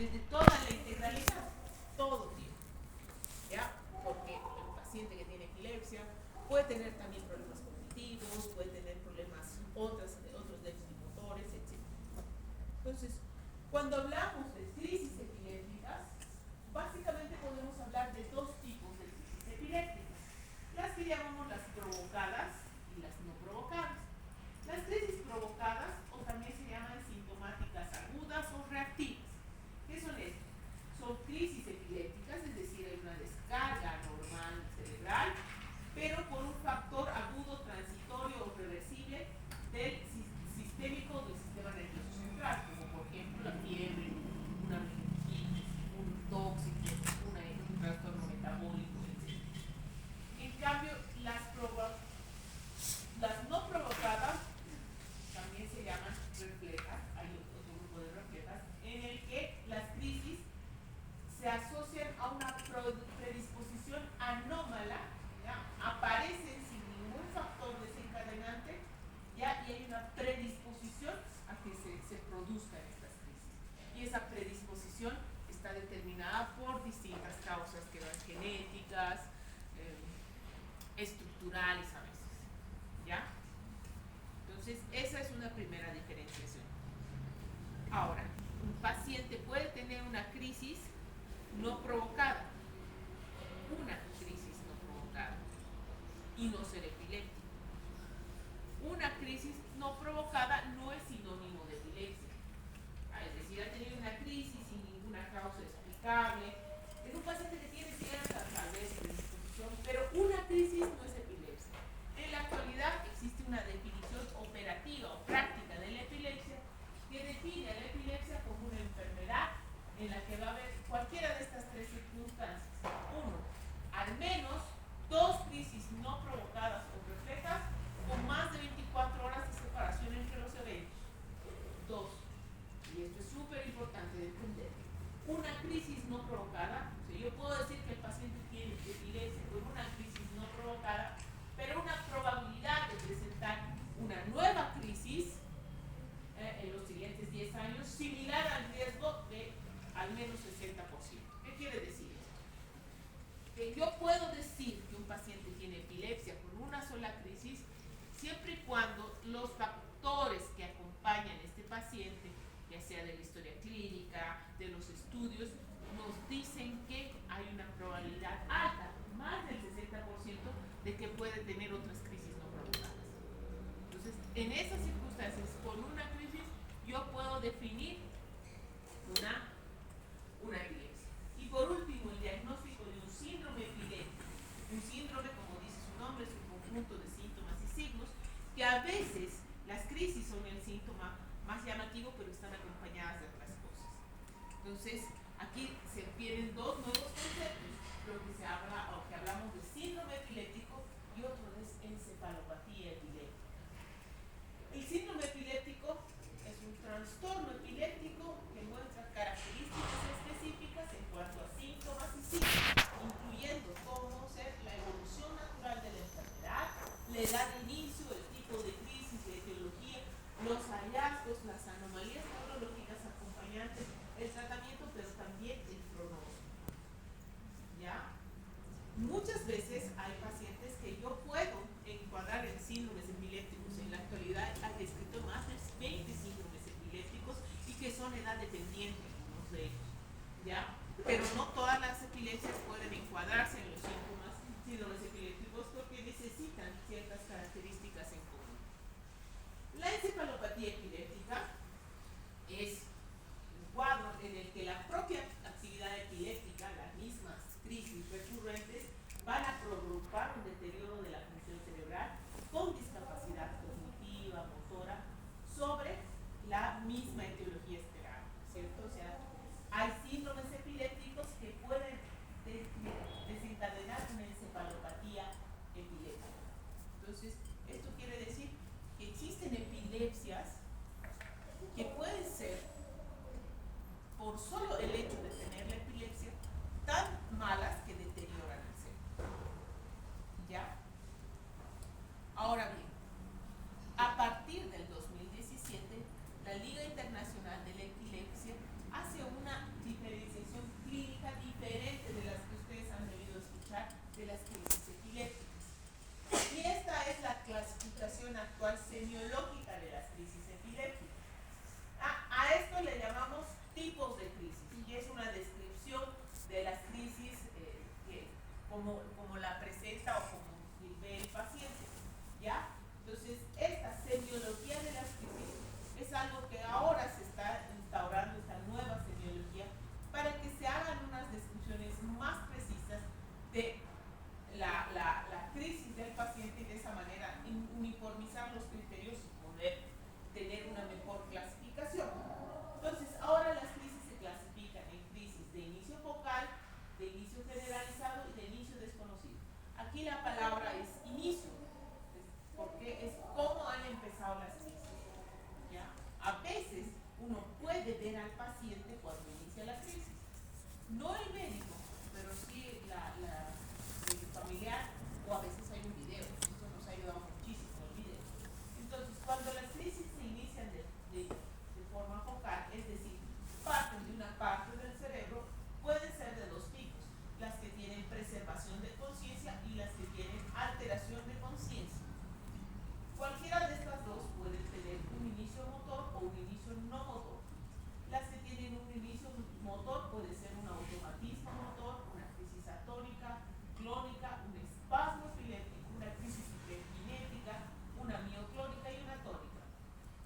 desde toda la integralidad, todo tiempo, ¿ya? Porque el paciente que tiene epilepsia puede tener también problemas cognitivos, puede tener problemas, otros déficits motores, etc. Entonces, cuando hablamos de crisis epilépticas, básicamente podemos hablar de dos tipos de crisis epilépticas. Las que llamamos las provocadas y las no provocadas. Las crisis provocadas, o también se llaman sintomáticas agudas o reactivas. ¿Qué son estas? Son crisis epilépticas, es decir, hay una descarga normal cerebral, pero por un factor agudo, transitorio o reversible del sistémico del sistema nervioso central, como por ejemplo la fiebre, una meningitis, un tóxico, un trastorno metabólico, etc. En cambio, las no provocadas también se llaman reflejas, hay otro grupo de reflejas, en el que las crisis se asocian a una predisposición anómala, ¿ya? Aparecen sin ningún factor desencadenante, ¿ya? Y hay una predisposición a que se produzcan estas crisis. Y esa predisposición está determinada por distintas causas que van genéticas, estructurales a veces, ¿ya? Entonces, esa es una primera diferenciación. Ahora, un paciente puede tener una crisis no provocada, y no ser epiléptico. Una crisis no provocada no es sinónimo de epilepsia. Es decir, ha tenido una crisis sin ninguna causa explicable. Es un paciente que tiene cierta, tal vez, predisposición, pero una crisis no es epilepsia. En la actualidad existe una definición operativa o práctica de la epilepsia que define a la epilepsia como una enfermedad en la que va a haber cualquiera de estas tres circunstancias. Uno, al menos dos crisis no provocadas o reflejas con más de 24 horas de separación entre los eventos. Dos, y esto es súper importante de entender, una crisis no provocada, o sea, yo puedo decir que el paciente tiene epilepsia con una crisis no provocada, pero una probabilidad de presentar una nueva crisis en los siguientes 10 años similar al riesgo de al menos 60%. ¿Qué quiere decir esto? Que yo puedo decir que un paciente tiene epilepsia con una sola crisis siempre y cuando los factores que acompañan a este paciente, ya sea de la historia clínica, de los estudios, nos dicen que hay una probabilidad alta, más del 60%, de que puede tener otras crisis no provocadas. Entonces, en esas circunstancias, con una crisis, yo puedo definir una epilepsia. Y por último, el diagnóstico de un síndrome epiléptico. Un síndrome, como dice su nombre, es un conjunto de síntomas y signos que a veces las crisis son el síntoma más llamativo, pero están acompañadas de otras cosas. Entonces, aquí se vienen dos nuevos conceptos, lo que se habla, o que hablamos de síndrome epiléptico y otro es encefalopatía epiléptica. El síndrome epiléptico es un trastorno epiléptico que muestra características específicas en cuanto a síntomas y signos, incluyendo cómo ser la evolución natural de la enfermedad, la edad de inicio, el tipo de crisis, la etiología, los hallazgos, las anomalías neurológicas acompañantes, el tratamiento, pero también el pronóstico. ¿Ya? Muchas veces hay pacientes que yo puedo encuadrar en síndromes epilépticos. En la actualidad han descrito más de 20 síndromes epilépticos y que son edad dependiente algunos de ellos, ¿ya? Pero no todas las epilepsias pueden encuadrarse en los síndromes epilépticos porque necesitan ciertas características en común. La encefalopatía epiléptica es un cuadro en el que la propia actividad epiléptica, las mismas crisis recurrentes, van a provocar un deterioro de la función cerebral con discapacidad cognitiva, motora, sobre la misma etiología esperada, ¿cierto? O sea, hay síndromes epilépticos que pueden desencadenar una encefalopatía epiléptica. Entonces, esto quiere decir que existen epilepsias que pueden ser, por solo el hecho de tener la epilepsia, tan malas que deterioran el cerebro. ¿Ya? Ahora bien, a partir del 2017, la Liga Internacional de la Epilepsia hace una no el médico, pero sí el familiar, o a veces hay un video. Esto nos ha ayudado muchísimo el video. Entonces, cuando las crisis se inician de forma focal, es decir, parten de una parte del cerebro, pueden ser de dos tipos: las que tienen preservación de conciencia y las que tienen alteración de conciencia. Cualquiera de estas dos puede tener un inicio motor o un inicio no motor. Las que tienen un inicio motor puede ser un automatismo motor, una crisis atónica, clónica, un espasmo epiléptico, una crisis hiperkinética, una mioclónica y una tónica.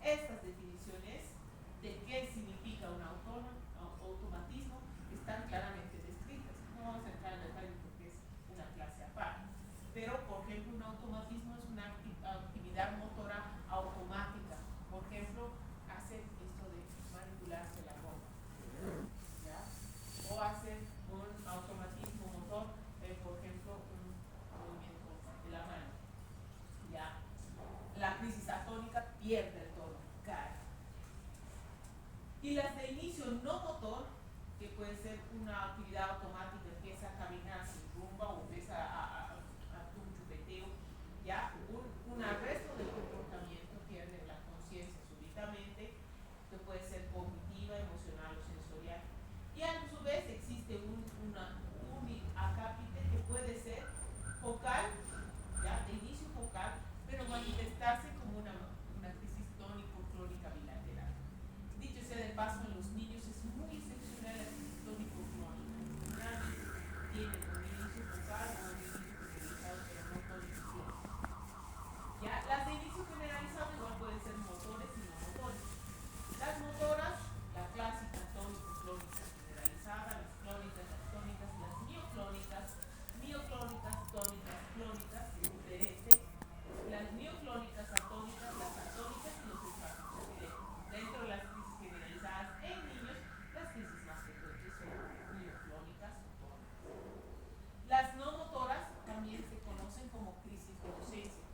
Estas definiciones de qué significa un automatismo están claramente descritas. No vamos a entrar en detalle porque es una clase aparte. Pero, por ejemplo, un automatismo es una actividad motora automática. Por ejemplo, hacer esto de manipularse la ropa, ¿ya? O hacer un automatismo motor, por ejemplo, un movimiento de la mano, ¿ya? La crisis atónica pierde el tono, cae. Y las de inicio no motor, que puede ser una actividad automática, empieza a caminar sin rumba o empieza a un chupeteo, ya un arresto del comportamiento, pierde la conciencia súbitamente, que puede ser cognitiva, emocional o sensorial. Y a su vez existe un acápite que puede ser focal, ya de inicio focal, pero manifestarse como una crisis tónico-clónica bilateral. Dicho sea de paso, en los niños es muy excepcional la crisis tónico-clónica. Nadie tiene un inicio focal o un inicio generalizado, pero no tónico-clónico. Ya, las de inicio generalizado igual pueden ser motores y no motores. Las motoras, la clásica tónico-clónica generalizada, las clónicas, las tónicas, las mioclónicas, tónicas, clónicas, diferente. Las mioclónicas, atónicas, las atónicas y los espasmos epilépticos. Dentro de las crisis generalizadas en niños, las crisis más frecuentes son mioclónicas o tónicas. Las no motoras también se conocen como crisis de ausencia,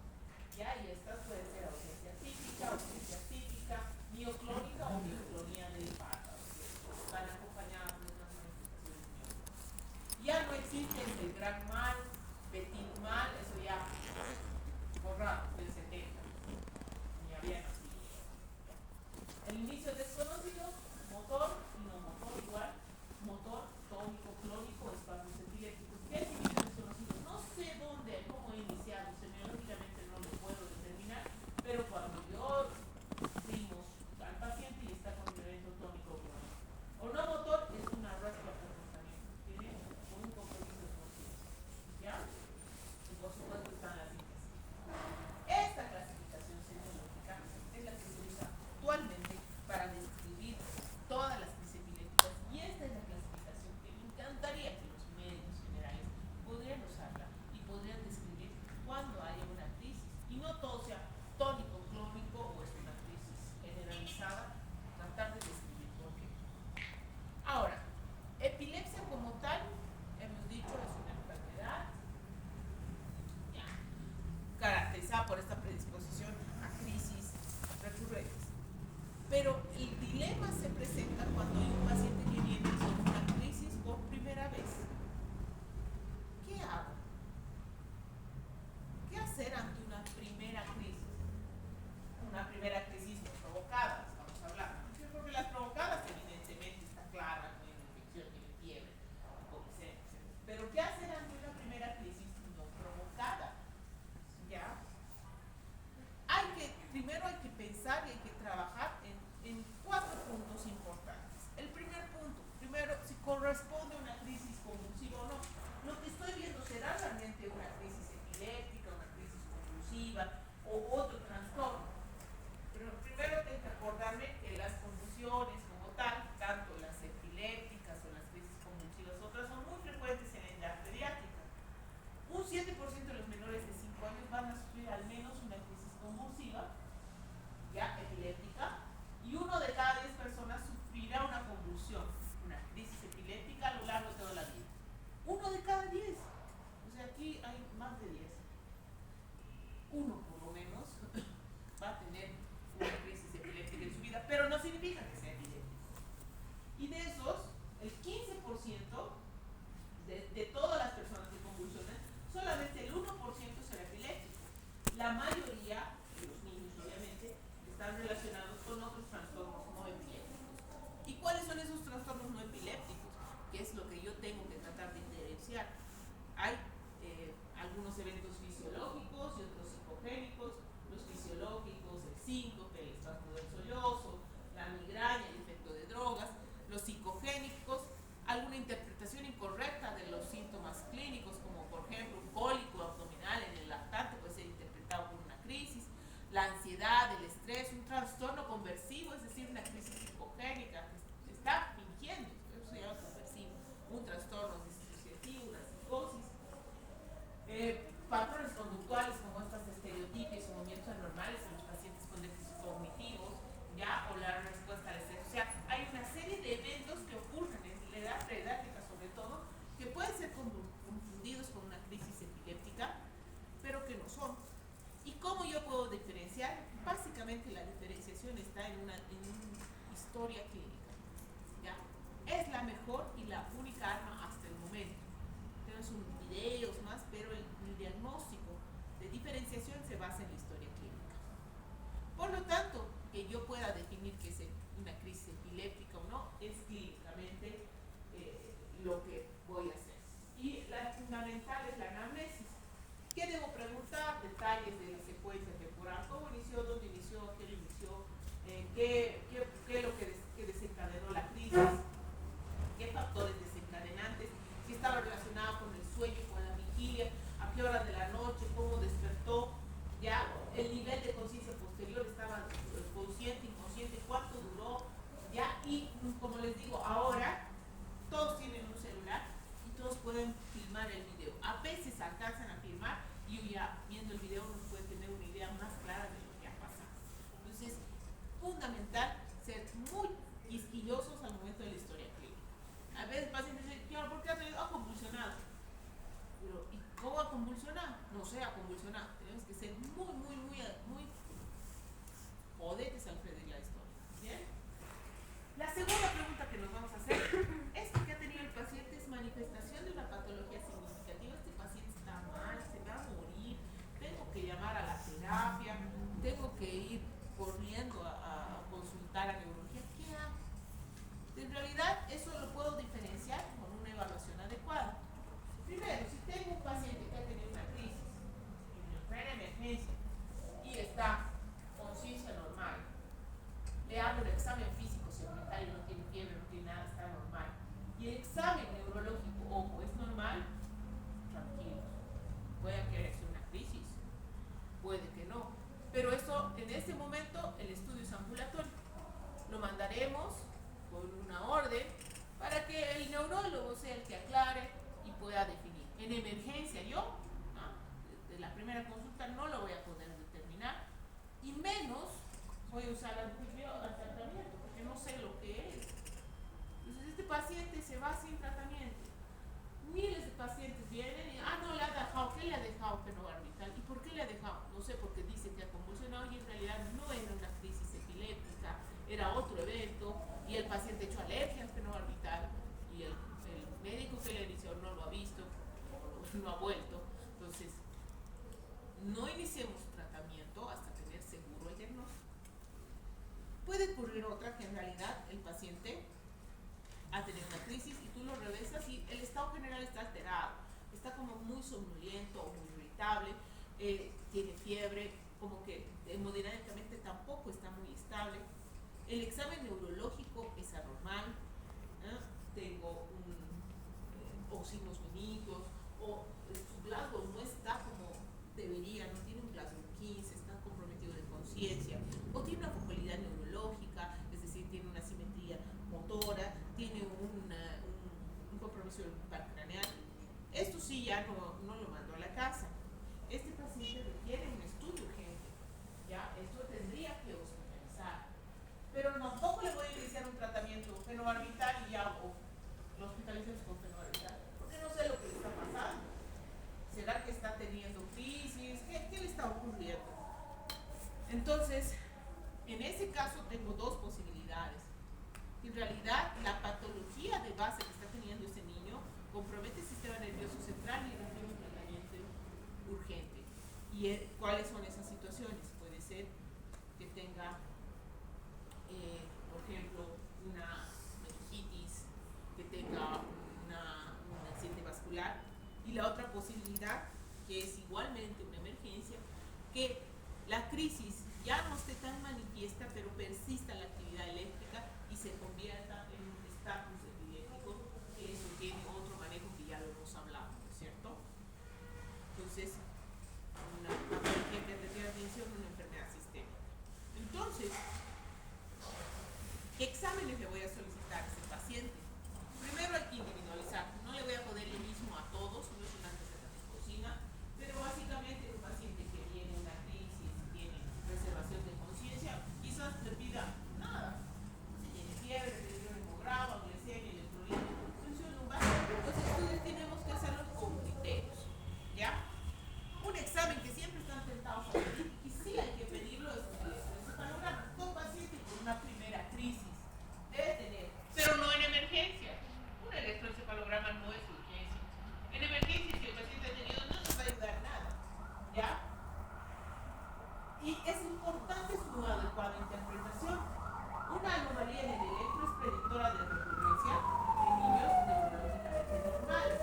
¿ya? Y estas pueden ser ausencia típica, mioclónica o mioclonía del párpado, que van acompañadas de otras manifestaciones mioclónicas. Ya no existe el gran mal, petit mal, eso ya borrado del 70, ni había nacido. El inicio desconocido, motor y no motor igual, motor, tónico, clónico, espasmos epilépticos. ¿Qué es inicio desconocido? No sé dónde, cómo he iniciado, semiológicamente no lo puedo determinar, pero cuando yo dimos al paciente y está con un evento tónico clónico. O no motor es un arrastre al comportamiento, tiene un compromiso de conciencia, ¿ya? Y por supuesto están las síntesis. Esta clasificación semiológica es la que se usa actualmente para describir todas las crisis epilépticas, y esta es la clasificación que me encantaría que los médicos generales pudieran usarla y podrían describir cuando haya una crisis, y no todo sea tónico, clónico o es una crisis generalizada, tratar de describir por qué. Ahora, epilepsia como tal, hemos dicho, es una enfermedad, ya, caracterizada por esta predisposición a crisis recurrentes. Pero el dilema se presenta cuando hay un paciente que viene con una crisis por primera vez. ¿Qué hago? ¿Qué hacer ante una primera crisis? Una primera crisis no provocada, estamos hablando. Porque las provocadas evidentemente está clara, no hay una infección, tiene fiebre, hipoxemia, etc. Pero ¿qué hacer ante una primera crisis no provocada? ¿Ya? Primero hay que pensar y hay que trabajar en 4 puntos importantes. El primer punto, si corresponde a una crisis convulsiva o no. Lo que estoy viendo, ¿será realmente una crisis epiléptica, una crisis convulsiva o otro trastorno? Pero primero tengo que acordarme que las convulsiones como tal, tanto las epilépticas o las crisis convulsivas otras, son muy frecuentes en la edad pediátrica. Un 7% de los menores de 5 años van a sufrir al menos una crisis convulsiva, ya epiléptica trastornos no epilépticos, que es lo que yo tengo que tratar de diferenciar. Hay algunos eventos fisiológicos y otros psicogénicos. Los fisiológicos, el síncope, el espasmo del sollozo, la migraña, el efecto de drogas. Los psicogénicos, alguna interpretación incorrecta de los síntomas clínicos, como por ejemplo un cólico abdominal en el lactante puede ser interpretado como una crisis. La ansiedad, el estrés, un trastorno conversivo, es decir, una crisis psicogénica que está fingiendo, eso se llama conversivo, un trastorno disociativo, una psicosis. Patrones conductuales como estas estereotipos o movimientos anormales en los pacientes con déficit cognitivos, ya, o la respuesta al estrés. O sea, hay una serie de eventos que ocurren en la edad pediátrica sobre todo, que pueden ser confundidos con una crisis epiléptica, pero que no son. ¿Y cómo yo puedo diferenciar? Básicamente la diferenciación está en una historia clínica, ¿ya? Es la mejor y la única arma hasta el momento. Tenemos videos más, pero el diagnóstico de diferenciación se basa en la historia clínica. Por lo tanto, que yo pueda definir que es una crisis epiléptica o no, es clínicamente lo que voy a hacer. Y la fundamental es la anamnesis. ¿Qué debo preguntar? Detalles de la secuencia temporal. ¿Cómo inició? ¿Dónde inició? ¿Qué lo inició? ¿Qué es lo que desencadenó la crisis? ¿Qué factores desencadenantes? Si estaba relacionado con el sueño, con la vigilia, a qué hora de la noche, cómo despertó, ya el nivel de conciencia posterior, estaba consciente, inconsciente, cuánto duró, ya, y como les digo, ahora todos tienen un celular y todos pueden filmar el video. A veces alcanzan a filmar y ya viendo el video uno puede tener una idea más clara de lo que ha pasado. Entonces, fundamental ser muy quisquillosos al momento de la historia clínica. A veces pacientes dicen, ¿por qué ha convulsionado? Pero, ¿y cómo ha convulsionado? No sé, ha convulsionado. Tenemos que ser muy jodetes al frente de la historia. ¿Bien? La segunda pregunta que nos vamos a hacer es que ha tenido el paciente es manifestación de una patología significativa. Este paciente está mal, se va a morir, tengo que llamar a la terapia, tengo que ir corriendo a consultar a neurología. ¿Qué hago? En realidad eso lo puedo diferenciar con una evaluación adecuada. Primero, si tengo un paciente que ha tenido una crisis en plena emergencia y está conciencia normal, le hago el examen físico segmental y no tiene fiebre, no tiene nada, está normal, y el examen neurológico, ojo, es normal, tranquilo, puede que sea una crisis, puede que no, pero eso en este momento el estudio es ambulatorio, lo mandaremos con una orden para que el neurólogo sea el que aclare y pueda definir. En emergencia yo, de la primera consulta no lo voy a poder determinar, y menos voy a usar antibiótico al tratamiento, porque no sé lo que es. Entonces este paciente se va sin tratamiento. Miles de pacientes vienen y, no le ha dejado, ¿qué le ha dejado fenobarbital? ¿Y por qué le ha dejado? No sé, porque dice que ha convulsionado y en realidad no era una crisis epiléptica, era otro evento, y el paciente echó alergia al fenobarbital y el médico que le inició no lo ha visto, o no ha vuelto. Entonces, no iniciemos tratamiento hasta tener seguro el diagnóstico. Puede ocurrir otra que en realidad el paciente ha tenido una crisis y tú lo revisas y el estado general está alterado, está como muy somnoliento o muy irritable, tiene fiebre, como que hemodinámicamente tampoco está muy estable. El examen neurológico es anormal, tengo signos bonitos, o su Glasgow no está como debería, no tiene un Glasgow 15, está comprometido de conciencia, o tiene una focalidad neurológica, es decir, tiene una simetría motora, tiene un compromiso craneal. Esto sí ya no lo mando a la casa. Este paciente requiere un estudio urgente, ya, esto tendría que hospitalizar, pero tampoco le voy a iniciar un tratamiento fenobarbital y ya, o lo hospitalizamos con fenobarbital, porque no sé lo que le está pasando. ¿Será que está teniendo crisis? ¿Qué le está ocurriendo? Entonces, en ese caso tengo dos posibilidades. En realidad, la patología de base que está teniendo ese niño compromete el sistema nervioso central y requiere un tratamiento urgente. ¿Y cuáles son esas situaciones? Puede ser que tenga, por ejemplo, una meningitis programa no es urgencia. En emergencia, si el paciente ha tenido, no nos va a ayudar nada. ¿Ya? Y es importante su adecuada interpretación. Una anomalía en el electro es predictora de recurrencia en niños neurológicamente normales,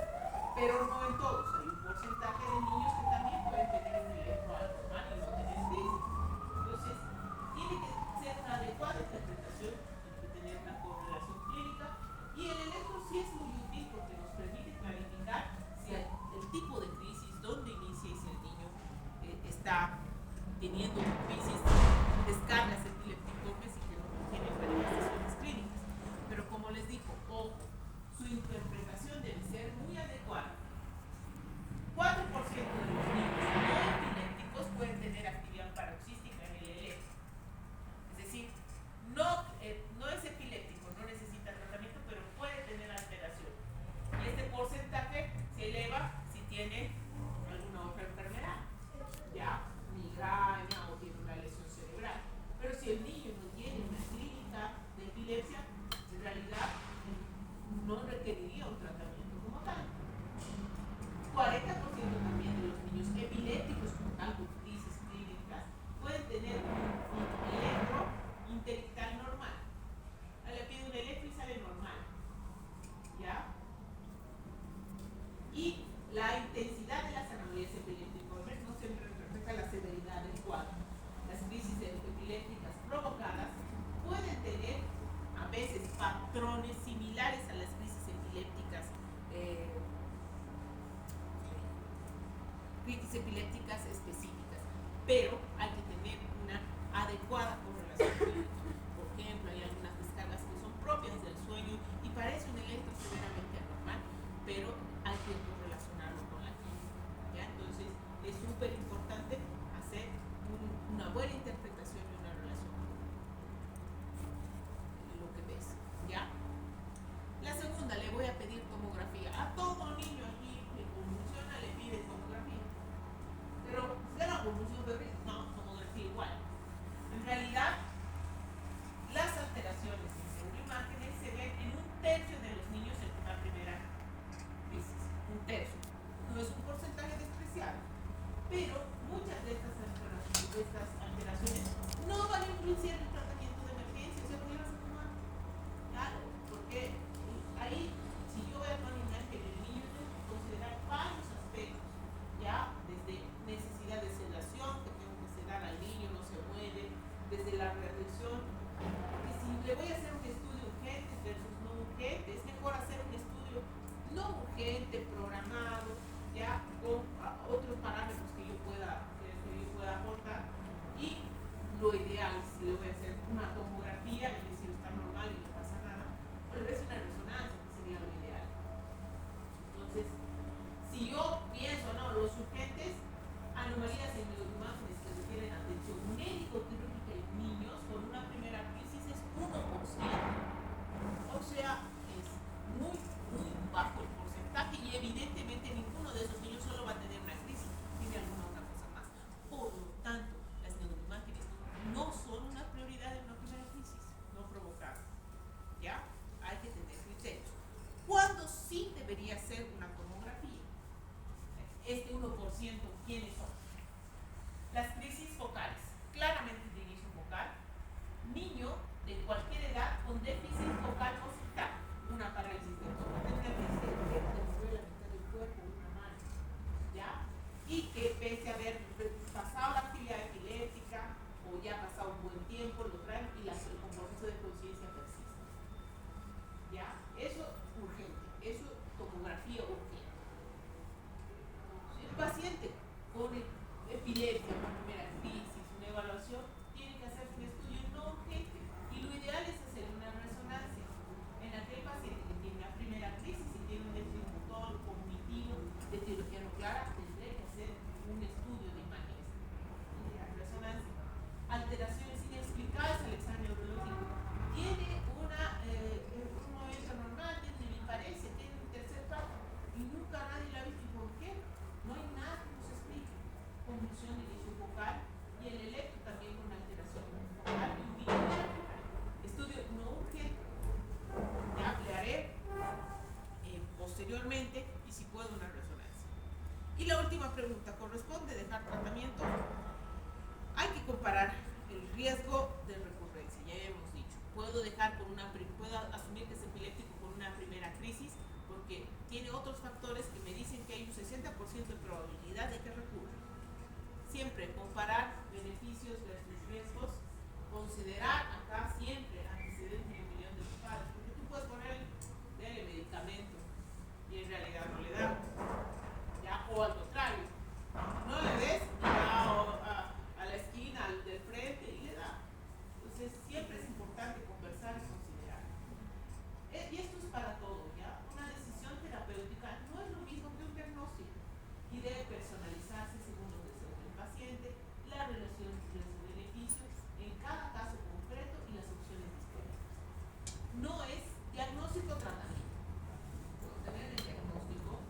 pero no en todos. Hay un porcentaje de niños que también pueden tener un electro anormal y no tener crisis. Entonces, tiene que ser una adecuada interpretación, tiene que tener una correlación clínica, y el electro sí es muy útil porque nos permite clarificar si el tipo de crisis, dónde inicia y si el niño está teniendo crisis, descargas epilépticas y que no tiene manifestaciones clínicas. Pero como les digo, ojo, su interpretación debe ser muy adecuada. 4% de los niños no epilépticos pueden tener actividad paroxística en el electro. Es decir, no es epiléptico, no necesita tratamiento, pero puede tener alteración. Y este porcentaje se eleva si tiene alguna otra enfermedad, ya, migraña o tiene una lesión cerebral. Pero si el niño no tiene una clínica de epilepsia, en realidad no requeriría un tratamiento como tal. 40% también de los niños epilépticos como tal, con crisis clínicas, pueden tener un electro interictal normal. Le pide un electro y sale normal. ¿Ya? Y la intensidad de las anomalías epilépticas no siempre refleja la severidad del cuadro. Las crisis epilépticas provocadas pueden tener a veces patrones similares a las crisis epilépticas específicas, pero hay que tener una adecuada correlación clínica. Por ejemplo, hay algunas descargas que son propias del sueño y parece un electro severamente anormal, pero hay que correlacionarlo con la clínica. ¿Ya? Entonces, es súper importante hacer una buena interpretación y una relación con lo que ves. ¿Ya? La segunda, le voy a pedir tomografía. A todo niño aquí que convulsiona le pide tomografía. Pero, ¿será convulsión febril? No, tomografía igual. En realidad, las alteraciones en neuroimágenes se ven en 1/3 de los niños en una primera crisis. 1/3. No es un porcentaje despreciable. Pero muchas de estas alteraciones no van a influenciar el tratamiento de emergencia. ¿Se pudieron fumar? Claro, porque ahí, si yo veo una imagen del niño, tengo que considerar varios aspectos. Ya, desde necesidad de sedación, que tengo que sedar al niño, no se mueve, desde la reducción, que si le voy a hacer un estudio urgente versus no urgente, es mejor hacer un estudio no urgente, programado, ya, con otros parámetros que yo pueda aportar. Y lo ideal, si le voy a hacer una tomografía, es decir, está normal y no pasa nada, o le voy a hacer una resonancia, que sería lo ideal. Entonces, si yo pienso, no, los urgentes, anomalías en neuroimágenes que requieren atención médico-quirúrgica en niños con una primera crisis es 1%. O sea, es muy, muy bajo el porcentaje y evidentemente ninguno de esos niños solo va a tener una crisis, tiene alguna otra cosa más. Por lo tanto, las neuroimágenes no son una prioridad en una primera crisis, no provocada. ¿Ya? Hay que tener criterios. ¿Cuándo sí debería ser una tomografía? Este 1%, ¿quiénes son? Las crisis focales, claramente de inicio focal, niño de cualquier edad con déficit focal occipital, una parálisis de tórax, una crisis de mover la mitad del cuerpo, una mano, ¿ya? Y que pese a haber pasado la actividad epiléptica o ya ha pasado un buen tiempo, lo traen y el compromiso de conciencia persiste. ¿Ya? Eso urgente, eso tomografía urgente. El paciente con puedo una resonancia. Y la última pregunta, ¿corresponde dejar tratamiento? Hay que comparar el riesgo de recurrencia, ya hemos dicho. Puedo asumir que es epiléptico con una primera crisis porque tiene otros factores que me dicen que hay un 60% de probabilidad de que recurra. Siempre comparar beneficios versus riesgos, considerar acá siempre antecedentes de opinión de los padres, porque tú puedes ponerle medicamento y en realidad no le da, ¿ya? O al contrario, no le des y va a la esquina, al del frente y le da. Entonces siempre es importante conversar y considerar. Y esto es para todo, ¿ya? Una decisión terapéutica no es lo mismo que un diagnóstico y debe personalizarse según los deseos del paciente, la relación riesgo-beneficio en cada caso concreto y las opciones disponibles. No es diagnóstico o tratamiento. Puedo tener el diagnóstico,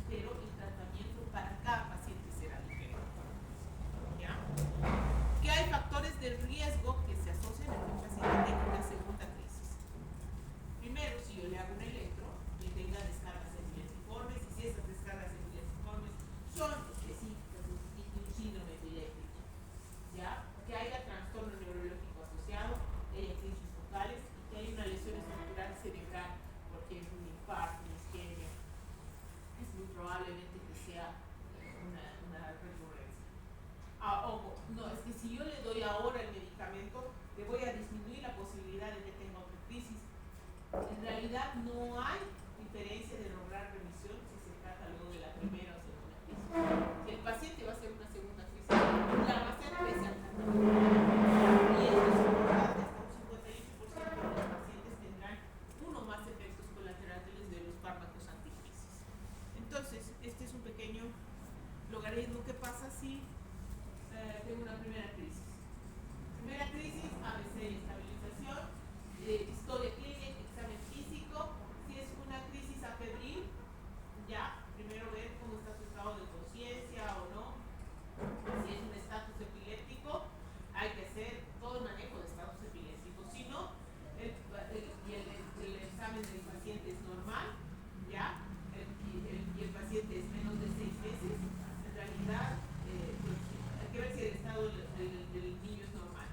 pero el tratamiento para cada paciente será diferente. ¿Ya? Que hay factores de riesgo que se asocian a que el paciente tenga una segunda crisis. Primero, si yo le hago un electro y tenga descargas epiléptiformes, y si esas descargas epiléptiformes son específicas de un síndrome epiléptico, ¿ya? Que haya trastorno neurológico asociado, que haya crisis focales y que haya una lesión estructural cerebral, por ejemplo, un infarto, una isquemia, es muy probablemente que sea una recurrencia. Ojo, no, es que si yo le doy ahora el medicamento, le voy a disminuir la posibilidad de que tenga otra crisis. En realidad no hay diferencia de lograr remisión si se trata luego de la primera o segunda crisis. Si el paciente va a hacer una segunda crisis, la va a hacer pese al tratamiento. Y esto es importante, hasta un 58% de los pacientes tendrán uno o más efectos colaterales de los fármacos anticrisis. Entonces, este es un pequeño logaritmo. ¿Qué pasa si tengo una primera crisis? Primera crisis, ABC y estabilización, historia clínica, examen físico. Si es una crisis afebril, ya, primero ver cómo está su estado de conciencia o no. Si es un estatus epiléptico, hay que hacer todo el manejo de estatus epilépticos. Si no, el examen del paciente es normal, ya, y el paciente es menos de 6 meses, en realidad pues, hay que ver si el estado del niño es normal.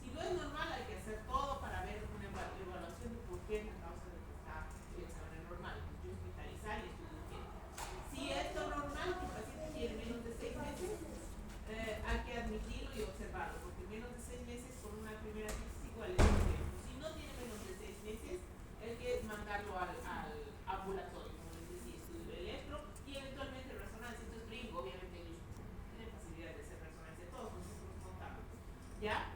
Si no es normal, hay que hacer todo para ver una evaluación de por qué es la causa de que está el examen normal. Yo hospitalizar y estudiar bien. Si es lo normal, que el paciente tiene menos de 6 meses, hay que admitirlo y observarlo, porque menos de 6 meses con una primera crisis igual es tiempo. Si no tiene menos de 6 meses, hay que mandarlo al ambulatorio, como les decía, estudio de electro y eventualmente resonancia. Entonces, gringo, obviamente ellos tienen facilidad de hacer resonancia, todos nosotros contamos, ¿ya?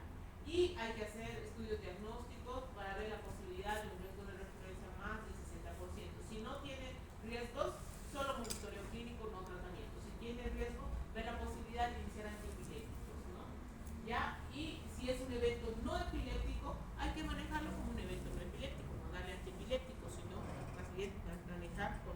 Y hay que hacer estudios diagnósticos para ver la posibilidad de un riesgo de recurrencia más del 60%. Si no tiene riesgos, solo monitoreo clínico, no tratamiento. Si tiene riesgo, ver la posibilidad de iniciar antiepilépticos, ¿no? ¿Ya? Y si es un evento no epiléptico, hay que manejarlo como un evento no epiléptico, no darle antiepilépticos, sino más bien manejar con